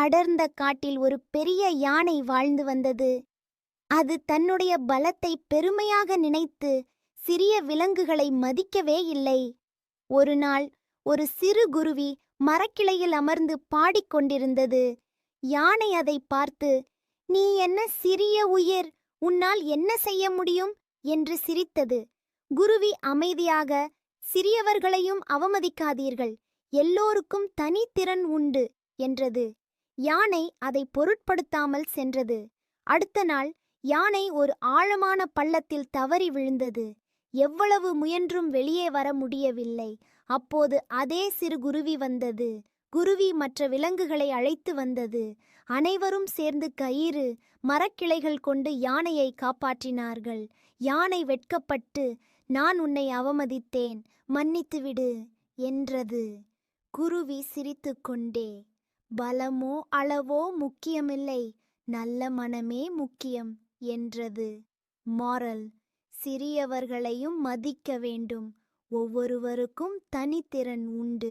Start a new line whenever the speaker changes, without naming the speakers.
அடர்ந்த காட்டில் ஒரு பெரிய யானை வாழ்ந்து வந்தது. அது தன்னுடைய பலத்தை பெருமையாக நினைத்து சிறிய விலங்குகளை மதிக்கவே இல்லை. ஒரு நாள் ஒரு சிறு குருவி மரக்கிளையில் அமர்ந்து பாடிக்கொண்டிருந்தது. யானை அதை பார்த்து, "நீ என்ன சிறிய உயிர், உன்னால் என்ன செய்ய முடியும்?" என்று சிரித்தது. குருவி அமைதியாக, "சிறியவர்களையும் அவமதிக்காதீர்கள், எல்லோருக்கும் தனித்திறன் உண்டு" என்றது. யானை அதை பொருட்படுத்தாமல் சென்றது. அடுத்த நாள் யானை ஒரு ஆழமான பள்ளத்தில் தவறி விழுந்தது. எவ்வளவு முயன்றும் வெளியே வர முடியவில்லை. அப்போது அதே சிறு குருவி வந்தது. குருவி மற்ற விலங்குகளை அழைத்து வந்தது. அனைவரும் சேர்ந்து கயிறு, மரக்கிளைகள் கொண்டு யானையை காப்பாற்றினார்கள். யானை வெட்கப்பட்டு, "நான் உன்னை அவமதித்தேன், மன்னித்துவிடு" என்றது. குருவி சிரித்துக்கொண்டே, "பலமோ அளவோ முக்கியமில்லை, நல்ல மனமே முக்கியம்" என்றது. மாரல்: சிறியவர்களையும் மதிக்க வேண்டும். ஒவ்வொருவருக்கும் தனித்திறன் உண்டு.